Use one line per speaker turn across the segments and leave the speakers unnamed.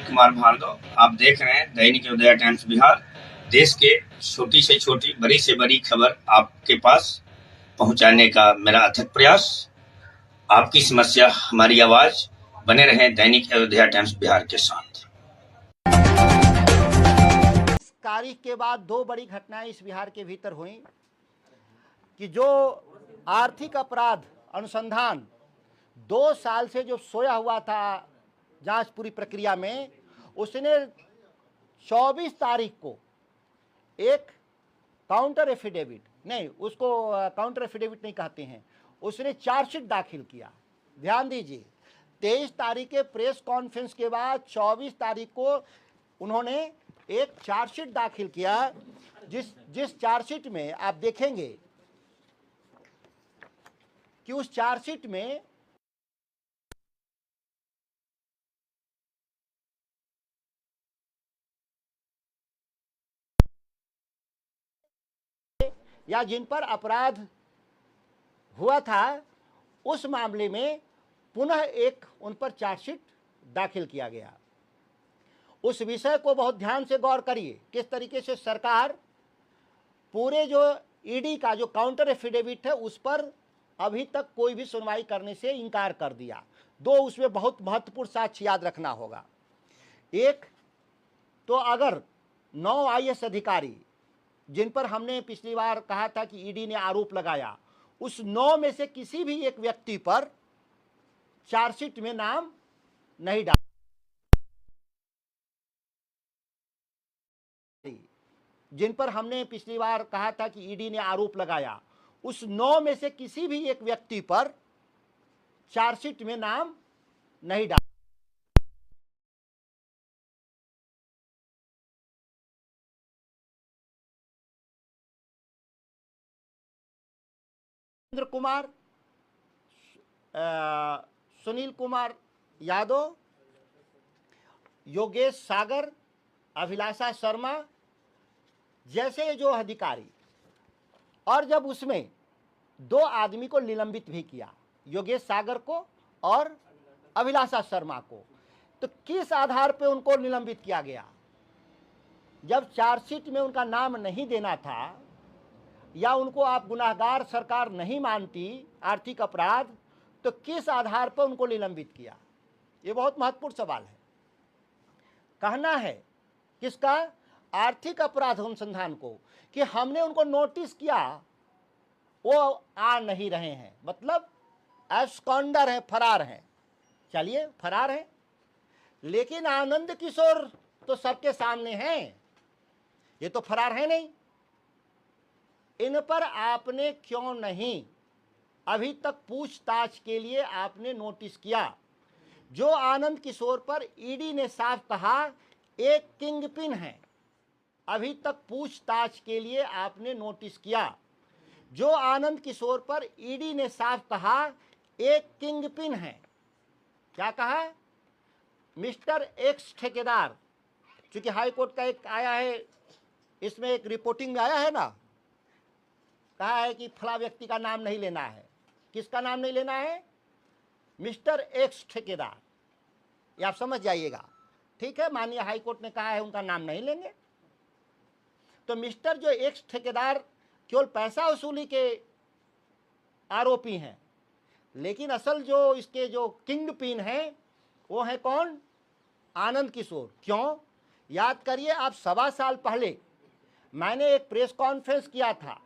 कुमार भार्गव, आप देख रहे हैं दैनिक उदय टाइम्स बिहार। देश के छोटी से छोटी, बड़ी से बड़ी खबर आपके पास पहुंचाने का मेरा अथक प्रयास। आपकी समस्या हमारी आवाज। बने रहें दैनिक अयोध्या टाइम्स बिहार के साथ।
इस तारीख के बाद दो बड़ी घटनाएं इस बिहार के भीतर हुई कि जो आर्थिक अपराध अनुसंधान 2 साल से जो सोया हुआ था जांच पूरी प्रक्रिया में, उसने 24 तारीख को एक काउंटर एफिडेविट, नहीं उसको काउंटर एफिडेविट नहीं कहते हैं, उसने चार्जशीट दाखिल किया। ध्यान दीजिए, 23 तारीख के प्रेस कॉन्फ्रेंस के बाद 24 तारीख को उन्होंने एक चार्जशीट दाखिल किया, जिस चार्जशीट में आप देखेंगे कि उस चार्जशीट में या जिन पर अपराध हुआ था उस मामले में पुनः एक उन पर चार्जशीट दाखिल किया गया। उस विषय को बहुत ध्यान से गौर करिए, किस तरीके से सरकार पूरे जो ईडी का जो काउंटर एफिडेविट है उस पर अभी तक कोई भी सुनवाई करने से इनकार कर दिया। दो उसमें बहुत महत्वपूर्ण साक्ष्य याद रखना होगा। एक तो अगर 9 आईएएस अधिकारी जिन पर हमने पिछली बार कहा था कि ईडी ने आरोप लगाया, उस 9 में से किसी भी एक व्यक्ति पर चार्जशीट में नाम नहीं डाला। जिन पर हमने पिछली बार कहा था कि ईडी ने आरोप लगाया, उस 9 में से किसी भी एक व्यक्ति पर चार्जशीट में नाम नहीं डाला। कुमार, सुनील कुमार यादव, योगेश सागर, अभिलाषा शर्मा जैसे जो अधिकारी, और जब उसमें 2 आदमी को निलंबित भी किया, योगेश सागर को और अभिलाषा शर्मा को, तो किस आधार पे उनको निलंबित किया गया? जब चार्जशीट में उनका नाम नहीं देना था या उनको आप गुनाहगार सरकार नहीं मानती आर्थिक अपराध, तो किस आधार पर उनको निलंबित किया? ये बहुत महत्वपूर्ण सवाल है। कहना है किसका? आर्थिक अपराध अनुसंधान को, कि हमने उनको नोटिस किया, वो आ नहीं रहे हैं, मतलब एब्सकॉन्डर हैं, फरार हैं। चलिए फरार हैं, लेकिन आनंद किशोर तो सबके सामने हैं, ये तो फरार है नहीं। इन पर आपने क्यों नहीं अभी तक पूछताछ के लिए आपने नोटिस किया? जो आनंद किशोर पर ईडी ने साफ कहा एक किंगपिन है, अभी तक पूछताछ के लिए आपने नोटिस किया। जो आनंद किशोर पर ईडी ने साफ कहा एक किंगपिन है, क्या कहा? मिस्टर एक्स ठेकेदार। चूंकि हाई कोर्ट का एक आया है, इसमें एक रिपोर्टिंग में आया है ना, कहा है कि फला व्यक्ति का नाम नहीं लेना है। किसका नाम नहीं लेना है? मिस्टर एक्स ठेकेदार। ये आप समझ जाइएगा, ठीक है? माननीय हाई कोर्ट ने कहा है उनका नाम नहीं लेंगे। तो मिस्टर जो एक्स ठेकेदार केवल पैसा वसूली के आरोपी हैं, लेकिन असल जो इसके जो किंग पिन है वो है कौन? आनंद किशोर। क्यों? याद करिए, आप 1.25 साल पहले मैंने एक प्रेस कॉन्फ्रेंस किया था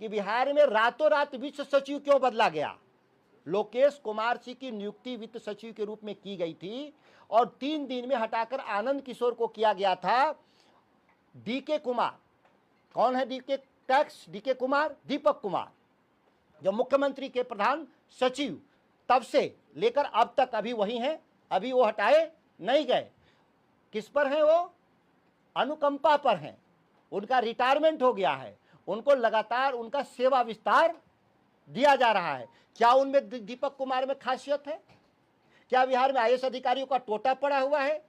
कि बिहार में रातों रात वित्त सचिव क्यों बदला गया। लोकेश कुमार सिंह की नियुक्ति वित्त सचिव के रूप में की गई थी और 3 दिन में हटाकर आनंद किशोर को किया गया था। डीके कुमार, कौन है DK? Tax DK Kumar, Deepak Kumar, जो मुख्यमंत्री के प्रधान सचिव तब से लेकर अब तक अभी वही हैं, अभी वो हटाए नहीं गए। किस पर हैं वो? अनुकंपा पर हैं। उनका रिटायरमेंट हो गया है, उनको लगातार उनका सेवा विस्तार दिया जा रहा है। क्या उनमें दीपक कुमार में खासियत है? क्या बिहार में आईएएस अधिकारियों का टोटा पड़ा हुआ है?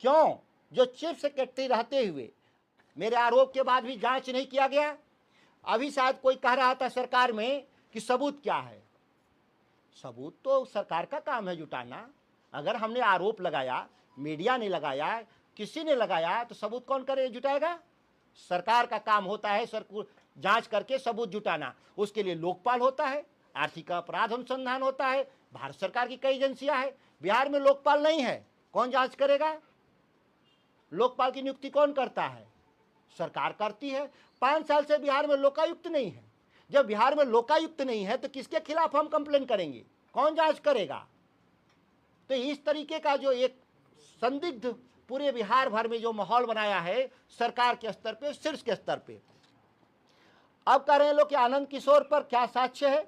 क्यों जो चीफ सेक्रेटरी रहते हुए मेरे आरोप के बाद भी जांच नहीं किया गया? अभी शायद कोई कह रहा था सरकार में कि सबूत क्या है। सबूत तो सरकार का काम है जुटाना। अगर हमने आरोप लगाया, मीडिया ने लगाया, किसी ने लगाया, तो सबूत कौन करे जुटाएगा? सरकार का काम होता है जांच करके सबूत जुटाना। उसके लिए लोकपाल होता है, आर्थिक अपराध अनुसंधान होता है, भारत सरकार की कई एजेंसियां हैं। बिहार में लोकपाल नहीं है, कौन जांच करेगा? लोकपाल की नियुक्ति कौन करता है? सरकार करती है। 5 साल से बिहार में लोकायुक्त नहीं है। जब बिहार में लोकायुक्त नहीं है तो किसके खिलाफ हम कंप्लेन करेंगे? कौन जांच करेगा? तो इस तरीके का जो एक संदिग्ध पूरे बिहार भर में जो माहौल बनाया है सरकार के स्तर पे, शीर्ष के स्तर पे। अब कह रहे हैं लोग कि आनंद किशोर पर क्या साक्ष्य है?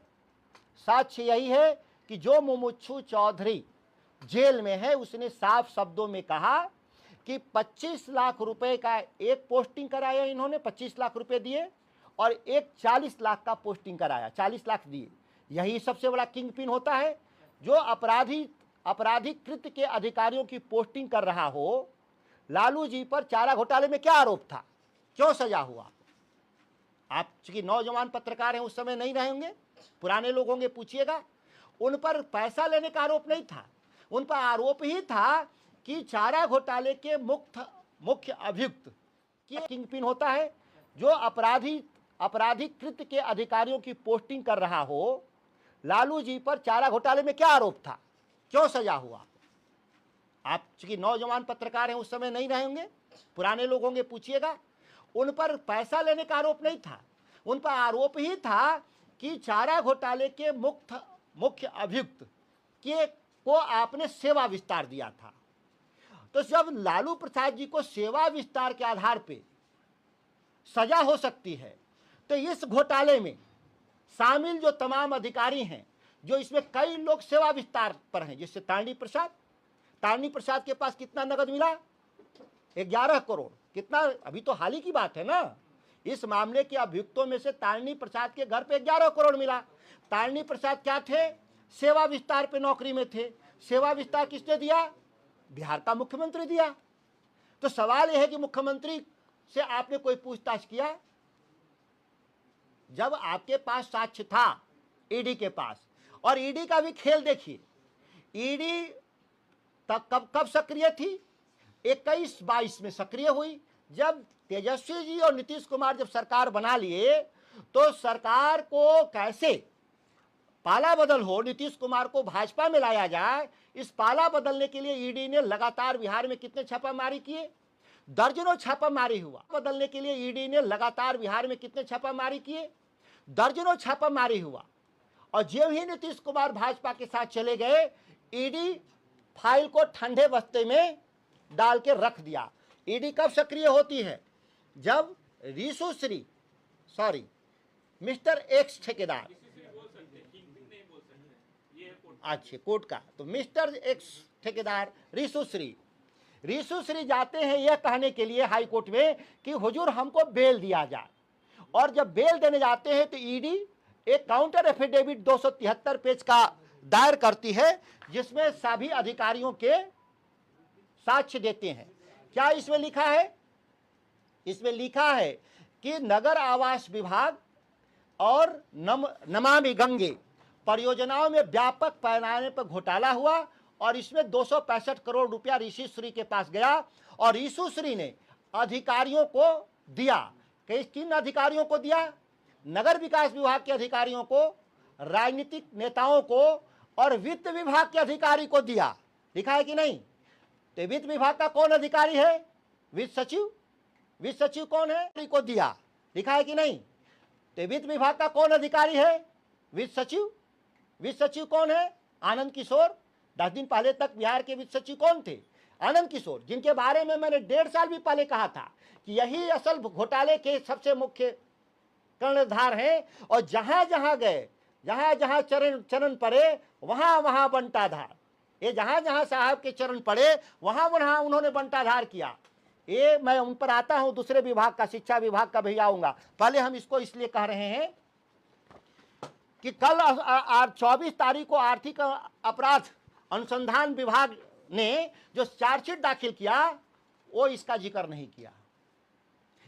साक्ष्य यही है कि जो मुमुक्षु चौधरी जेल में है उसने साफ शब्दों में कहा कि 25 लाख रुपए का एक पोस्टिंग कराया इन्होंने, 25 लाख रुपए दिए, और एक 40 लाख का पोस्टिंग कराया, 40 लाख दिए। यही सबसे बड़ा किंग पिन होता है, जो आपराधिक कृत्य के अधिकारियों की पोस्टिंग कर रहा हो। लालू जी पर चारा घोटाले में क्या आरोप था, क्यों सजा हुआ? आप चूंकि नौजवान पत्रकार हैं, उस समय नहीं रहेंगे, पुराने लोग होंगे, पूछिएगा। उन पर पैसा लेने का आरोप नहीं था, उन पर आरोप ही था कि चारा घोटाले के मुख्य अभियुक्त की किंग पिन होता है, जो आपराधिक कृत्य के अधिकारियों की पोस्टिंग कर रहा हो। लालू जी पर चारा घोटाले में क्या आरोप था, क्यों सजा हुआ? आप चूंकि नौजवान पत्रकार हैं, उस समय नहीं रहेंगे, पुराने लोग होंगे, पूछिएगा। उन पर पैसा लेने का आरोप नहीं था, उन पर आरोप ही था कि चारा घोटाले के मुख्य अभियुक्त को आपने सेवा विस्तार दिया था। तो जब लालू प्रसाद जी को सेवा विस्तार के आधार पे सजा हो सकती है, तो इस घोटाले में शामिल जो तमाम अधिकारी हैं, जो इसमें कई लोग सेवा विस्तार पर हैं, जैसे तारणी प्रसाद के पास कितना नगद मिला? 11 करोड़। कितना? अभी तो हाल ही की बात है ना। इस मामले के अभियुक्तों में से तारणी प्रसाद के घर पे 11 करोड़ मिला। तारणी प्रसाद क्या थे? सेवा विस्तार पे नौकरी में थे। सेवा विस्तार किसने दिया? बिहार का मुख्यमंत्री दिया। तो सवाल यह है कि मुख्यमंत्री से आपने कोई पूछताछ किया? जब आपके पास साक्ष्य था ईडी के पास, और ईडी का भी खेल देखिए, ईडी तब कब सक्रिय थी? 21-22 में सक्रिय हुई। जब तेजस्वी जी और नीतीश कुमार जब सरकार बना लिए, तो सरकार को कैसे पाला बदल हो, नीतीश कुमार को भाजपा में लाया जाए, इस पाला बदलने के लिए ईडी ने लगातार बिहार में कितने छापामारी किए? दर्जनों छापामारी हुआ। बदलने के लिए ईडी ने लगातार बिहार में कितने छापामारी किए? दर्जनों छापामारी हुआ। और जब ही नीतीश कुमार भाजपा के साथ चले गए, ईडी फाइल को ठंडे बस्ते में डाल के रख दिया। ईडी कब सक्रिय होती है? जब मिस्टर एक्स ठेकेदार, अच्छे कोर्ट का, तो मिस्टर एक्स ठेकेदार रीशु श्री जाते हैं यह कहने के लिए हाई कोर्ट में कि हुजूर हमको बेल दिया जाए। और जब बेल देने जाते हैं तो ईडी एक काउंटर एफिडेविट 273 पेज का दायर करती है, जिसमें सभी अधिकारियों के साक्ष्य देते हैं। क्या इसमें लिखा है? इसमें लिखा है कि नगर आवास विभाग और नमामि गंगे परियोजनाओं में व्यापक पैमाने पर घोटाला हुआ, और इसमें 265 करोड़ रुपया ऋषि श्री के पास गया, और ऋषि श्री ने अधिकारियों को दिया। किन अधिकारियों को दिया? नगर विकास विभाग के अधिकारियों को, राजनीतिक नेताओं को, और वित्त विभाग के अधिकारी को दिया। लिखा है कि नहीं? तो वित्त विभाग का कौन अधिकारी है? वित्त सचिव कौन है? को दिया। लिखा है कि नहीं? तो वित्त विभाग का कौन अधिकारी है? वित्त सचिव कौन है? आनंद किशोर। 10 दिन पहले तक बिहार के वित्त सचिव कौन थे? आनंद किशोर, जिनके बारे में मैंने 1.5 साल भी पहले कहा था कि यही असल घोटाले के सबसे मुख्य कर्णधार हैं। और जहां जहां गए, जहां जहां चरण पड़े, वहां वहां बंटाधार। ये जहां जहां साहब के चरण पड़े, वहां वहां उन्होंने बंटाधार किया। ये मैं उन पर आता हूं, दूसरे विभाग का, शिक्षा विभाग का भी आऊंगा। पहले हम इसको इसलिए कह रहे हैं कि कल 24 तारीख को आर्थिक अपराध अनुसंधान विभाग ने जो चार्जशीट दाखिल किया, वो इसका जिक्र नहीं किया।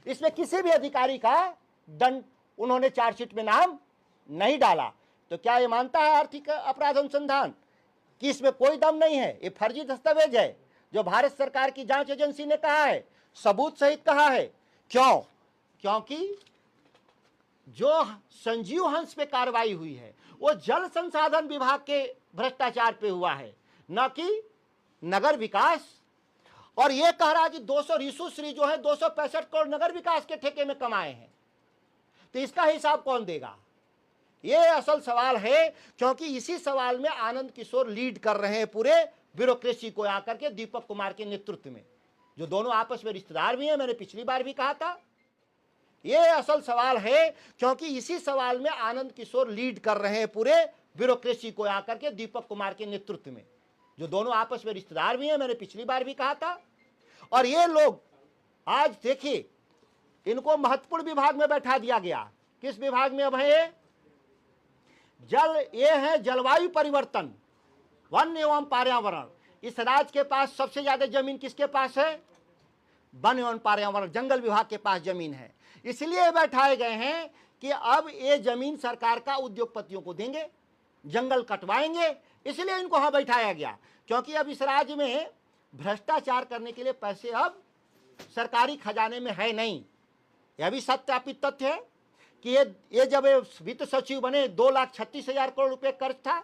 इसमें किसी भी अधिकारी का दंड उन्होंने चार्जशीट में नाम नहीं डाला। तो क्या ये मानता है आर्थिक अपराध अनुसंधान कि इसमें कोई दम नहीं है, ये फर्जी दस्तावेज है जो भारत सरकार की जांच एजेंसी ने कहा है, सबूत सहित कहा है। क्यों? क्योंकि जो संजीव हंस पे कार्रवाई हुई है वो जल संसाधन विभाग के भ्रष्टाचार पे हुआ है, न कि नगर विकास। और ये कह रहा है कि 200 ऋषुश्री जो है 265 करोड़ नगर विकास के ठेके में कमाए हैं, तो इसका हिसाब कौन देगा? ये असल सवाल है, क्योंकि इसी सवाल में आनंद किशोर लीड कर रहे हैं पूरे ब्यूरोक्रेसी को आकर के दीपक कुमार के नेतृत्व में, जो दोनों आपस में रिश्तेदार भी हैं। मैंने पिछली बार भी कहा था, ये असल सवाल है, क्योंकि इसी सवाल में आनंद किशोर लीड कर रहे हैं पूरे ब्यूरोक्रेसी को आकर के दीपक कुमार के नेतृत्व में, जो दोनों आपस में रिश्तेदार भी हैं। मैंने पिछली बार भी कहा था। और ये लोग आज देखिए, इनको महत्वपूर्ण विभाग में बैठा दिया गया। किस विभाग में अब है ये? ये है जलवायु परिवर्तन, वन एवं पर्यावरण। इस राज्य के पास सबसे ज्यादा जमीन किसके पास है? वन एवं पर्यावरण, जंगल विभाग के पास जमीन है। इसलिए बैठाए गए हैं कि अब ये जमीन सरकार का उद्योगपतियों को देंगे, जंगल कटवाएंगे, इसलिए इनको वहां बैठाया गया। क्योंकि अब इस राज्य में भ्रष्टाचार करने के लिए पैसे अब सरकारी खजाने में है नहीं। यह भी सत्यापित तथ्य है कि ये जब वित्त सचिव बने 2,36,000 करोड़ रुपए कर्ज था,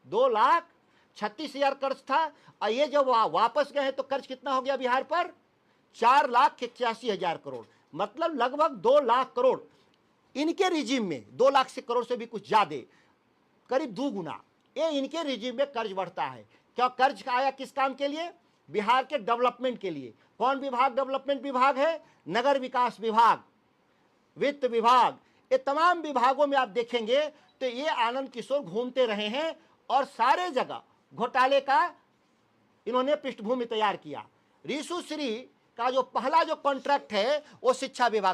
2,36,000 कर्ज था। और ये जब वापस गए तो कर्ज कितना हो गया बिहार पर? 4,81,000 करोड़, मतलब लगभग 2 लाख करोड़। इनके रिजीम में 2 लाख से करोड़ से भी कुछ ज्यादा, करीब 2 गुना ये इनके रिजीम में कर्ज बढ़ता है। क्या कर्ज आया किस काम के लिए? बिहार के डेवलपमेंट के लिए। कौन विभाग डेवलपमेंट विभाग है? नगर विकास विभाग, वित्त विभाग, ये तमाम विभागों में आप देखेंगे तो ये आनंद किशोर घूमते रहे हैं और सारे जगह घोटाले का इन्होंने पृष्ठभूमि तैयार किया। ऋषुश्री का जो पहला जो कॉन्ट्रैक्ट है वो शिक्षा विभाग